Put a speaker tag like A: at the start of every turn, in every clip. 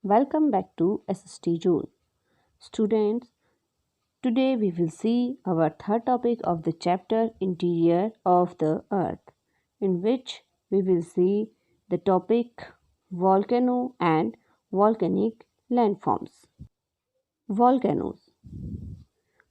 A: Welcome back to SST June. Students, today we will see our third topic of the chapter Interior of the Earth, in which we will see the topic Volcano and Volcanic Landforms. Volcanoes.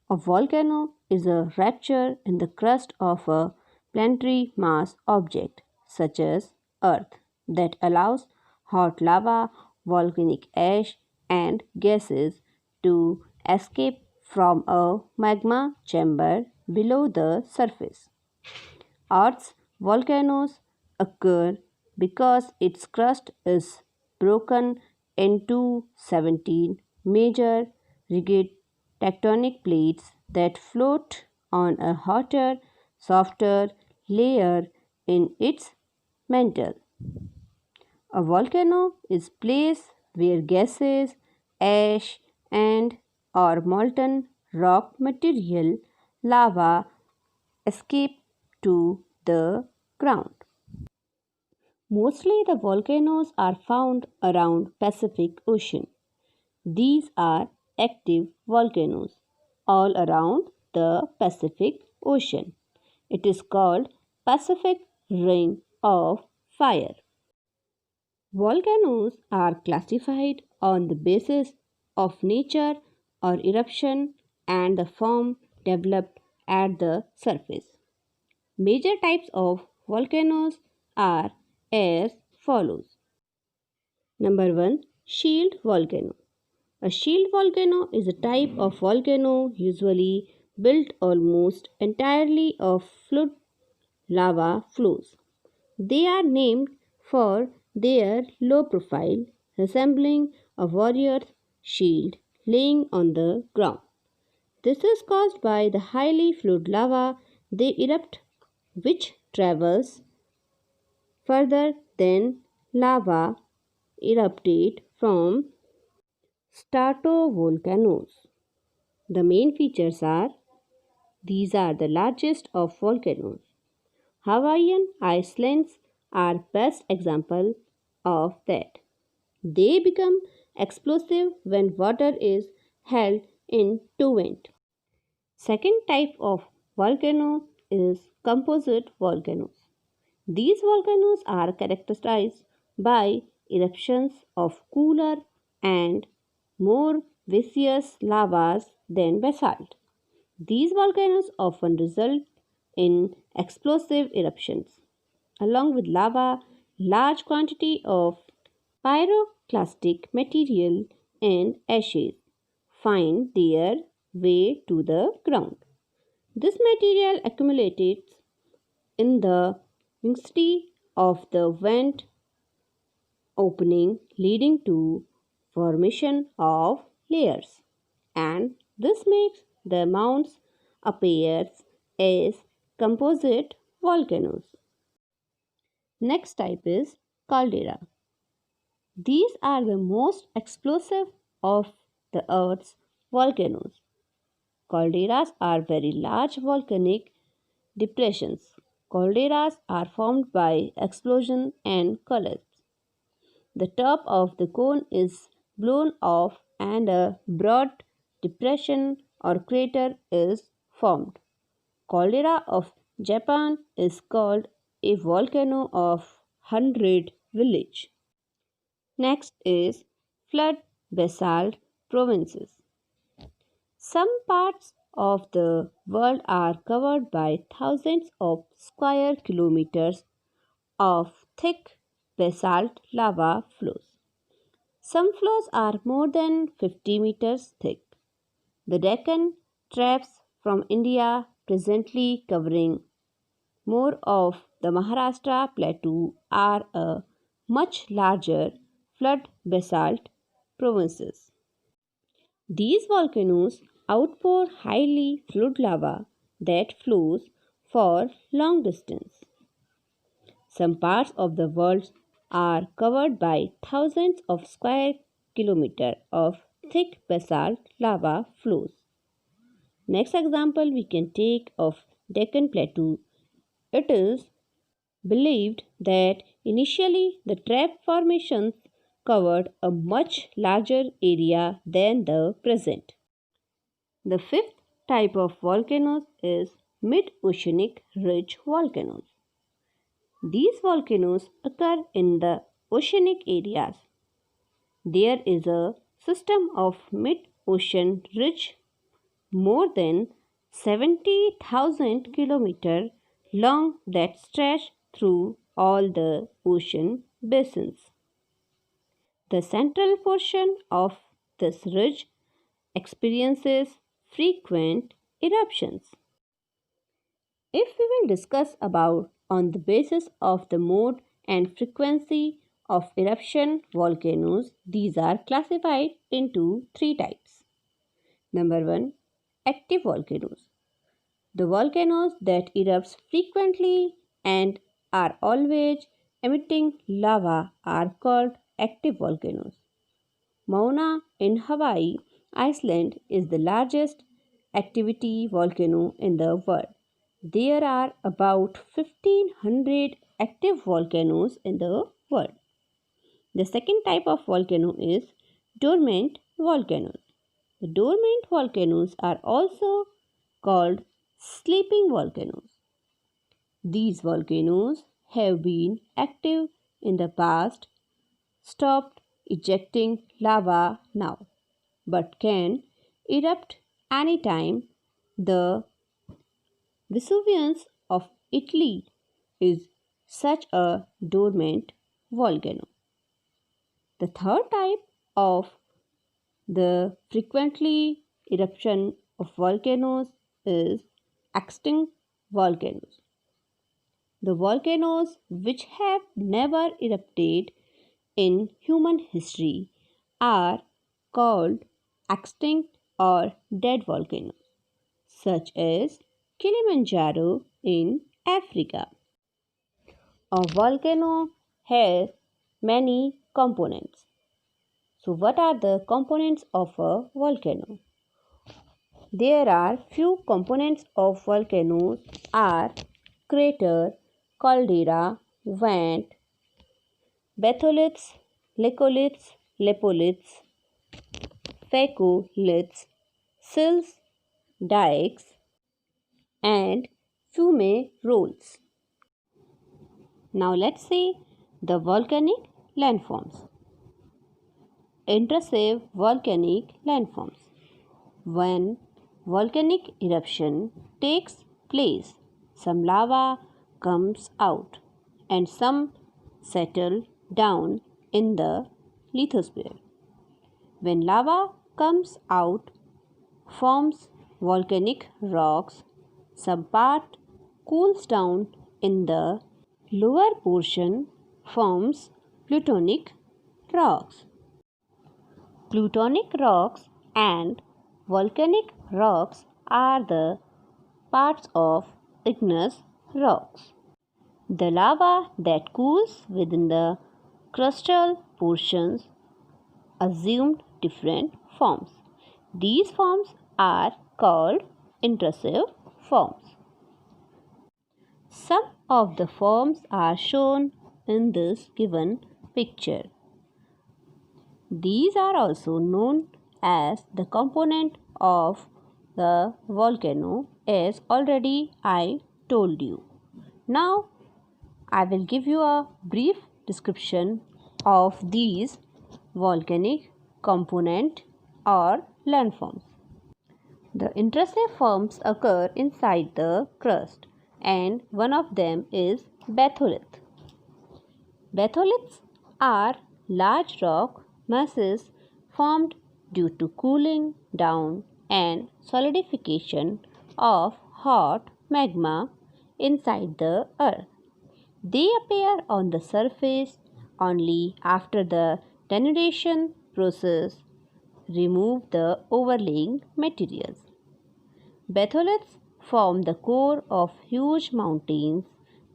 A: A volcano is a rupture in the crust of a planetary mass object, such as Earth, that allows hot lava, volcanic ash, and gases to escape from a magma chamber below the surface. Earth's volcanoes occur because its crust is broken into 17 major rigid tectonic plates that float on a hotter, softer layer in its mantle. A volcano is a place where gases, ash, and or molten rock material, lava, escape to the ground. Mostly the volcanoes are found around Pacific Ocean. These are active volcanoes all around the Pacific Ocean. It is called Pacific Ring of Fire. Volcanoes are classified on the basis of nature or eruption and the form developed at the surface. Major types of volcanoes are as follows. Number 1. Shield volcano. A shield volcano is a type of volcano usually built almost entirely of fluid lava flows. They are named for their low profile, resembling a warrior's shield laying on the ground. This is caused by the highly fluid lava they erupt, which travels further than lava erupted from stratovolcanoes. The main features are these are the largest of volcanoes. Hawaiian islands are best example of that. They become explosive when water is held in vent. Second type of volcano is composite volcanoes. These volcanoes are characterized by eruptions of cooler and more viscous lavas than basalt. These volcanoes often result in explosive eruptions. Along with lava, large quantity of pyroclastic material and ashes find their way to the ground. This material accumulates in the vicinity of the vent opening, leading to formation of layers, and this makes the mounts appear as composite volcanoes. Next type is caldera. These are the most explosive of the Earth's volcanoes. Calderas are very large volcanic depressions. Calderas are formed by explosion and collapse. The top of the cone is blown off and a broad depression or crater is formed. Caldera of Japan is called a volcano of 100 village. Next is flood basalt provinces. Some parts of the world are covered by thousands of square kilometers of thick basalt lava flows. Some flows are more than 50 meters thick. The Deccan Traps from India, presently covering more of the Maharashtra plateau, are a much larger flood basalt provinces. These volcanoes outpour highly fluid lava that flows for long distance. Some parts of the world are covered by thousands of square kilometers of thick basalt lava flows. Next example we can take of Deccan Plateau. It is believed that initially the trap formations covered a much larger area than the present. The fifth type of volcanoes is mid-oceanic ridge volcanoes. These volcanoes occur in the oceanic areas. There is a system of mid-ocean ridge more than 70,000 km long that stretch through all the ocean basins. The central portion of this ridge experiences frequent eruptions. If we will discuss about on the basis of the mode and frequency of eruption volcanoes, these are classified into three types. Number 1, active volcanoes. The volcanoes that erupt frequently and are always emitting lava are called active volcanoes. Mauna in Hawaii, Iceland is the largest activity volcano in the world. There are about 1500 active volcanoes in the world. The second type of volcano is dormant volcanoes. The dormant volcanoes are also called sleeping volcanoes. These volcanoes have been active in the past, stopped ejecting lava now, but can erupt anytime. The Vesuvius of Italy is such a dormant volcano. The third type of the frequently eruption of volcanoes is extinct volcanoes. The volcanoes which have never erupted in human history are called extinct or dead volcanoes, such as Kilimanjaro in Africa. A volcano has many components. So, what are the components of a volcano? There are few components of volcanoes are crater, caldera, vent, batholiths, laccoliths, lapoliths, phacoliths, sills, dykes, and fume rolls. Now let's see the volcanic landforms. Intrusive volcanic landforms. When volcanic eruption takes place, some lava comes out and some settle down in the lithosphere. When lava comes out, forms volcanic rocks. Some part cools down in the lower portion, forms plutonic rocks. Plutonic rocks and volcanic rocks are the parts of igneous rocks. The lava that cools within the crustal portions assumed different forms. These forms are called intrusive forms. Some of the forms are shown in this given picture. These are also known as the component of the volcano, as already I told you. Now I will give you a brief description of these volcanic component or landforms. The intrusive forms occur inside the crust, and one of them is batholith. Batholiths are large rock masses formed due to cooling down and solidification of hot magma inside the earth. They appear on the surface only after the denudation process removes the overlaying materials. Batholiths form the core of huge mountains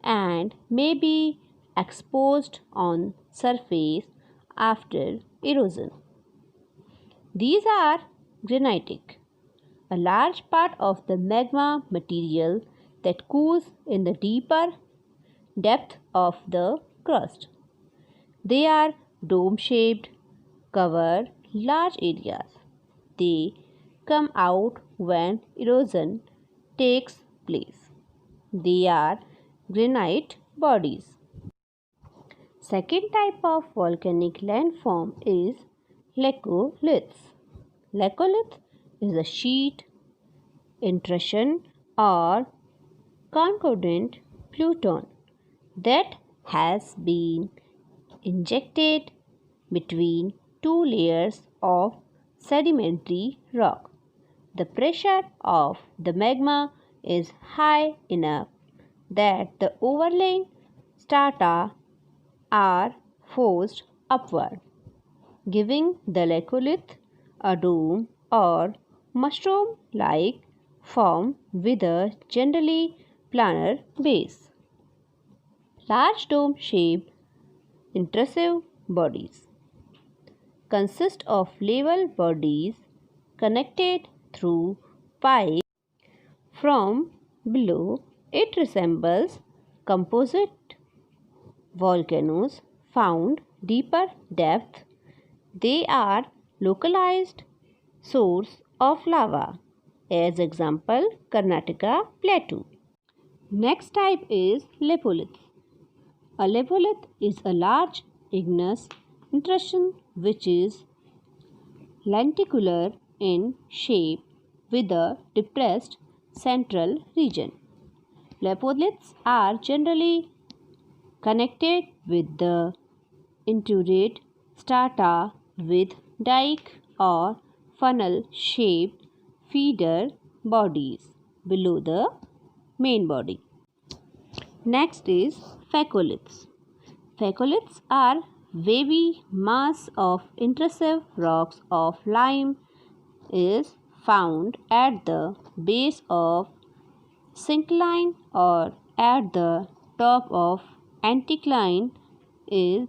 A: and may be exposed on surface after erosion. These are granitic, a large part of the magma material that cools in the deeper depth of the crust. They are dome-shaped, cover large areas. They come out when erosion takes place. They are granite bodies. Second type of volcanic landform is laccoliths. Laccolith is a sheet, intrusion or concordant pluton that has been injected between two layers of sedimentary rock. The pressure of the magma is high enough that the overlying strata are forced upward, giving the laccolith a dome or mushroom-like form with a generally planar base. Large dome-shaped intrusive bodies consist of level bodies connected through pipes from below. It resembles composite volcanoes found deeper depth. They are localized source of lava. As example, Karnataka plateau. Next type is laccolith. A laccolith is a large igneous intrusion which is lenticular in shape with a depressed central region. Laccoliths are generally connected with the intruded strata with dike or funnel shaped feeder bodies below the main body. Next is laccoliths. Laccoliths are wavy mass of intrusive rocks of lime is found at the base of syncline or at the top of anticline is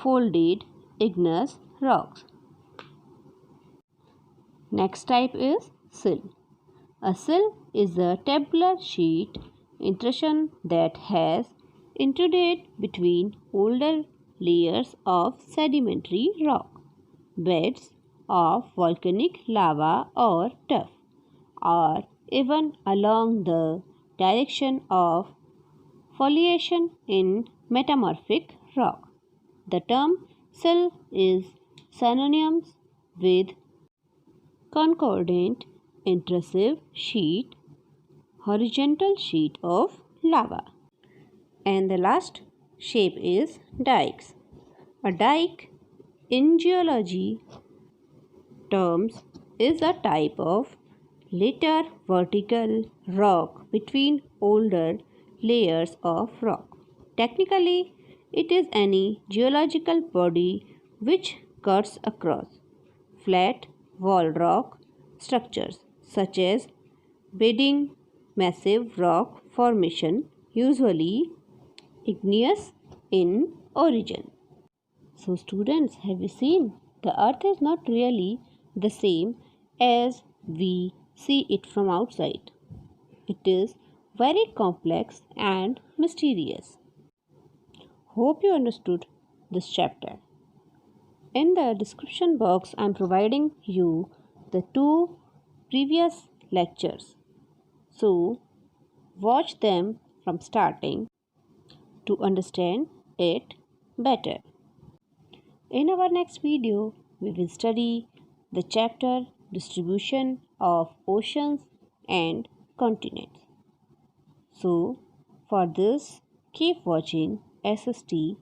A: folded igneous rocks. Next type is sill. A sill is a tabular sheet intrusion that has intruded between older layers of sedimentary rock, beds of volcanic lava or tuff, or even along the direction of foliation in metamorphic rock. The term sill is synonymous with concordant intrusive sheet, horizontal sheet of lava. And the last shape is dykes. A dike in geology terms is a type of later vertical rock between older layers of rock. Technically, it is any geological body which cuts across flat wall rock structures such as bedding massive rock formation, usually igneous in origin. So students, have you seen? The earth is not really the same as we see it from outside. It is very complex and mysterious. Hope you understood this chapter. In the description box, I am providing you the 2 previous lectures. So, watch them from starting to understand it better. In our next video, we will study the chapter distribution of oceans and continents. So, for this, keep watching SST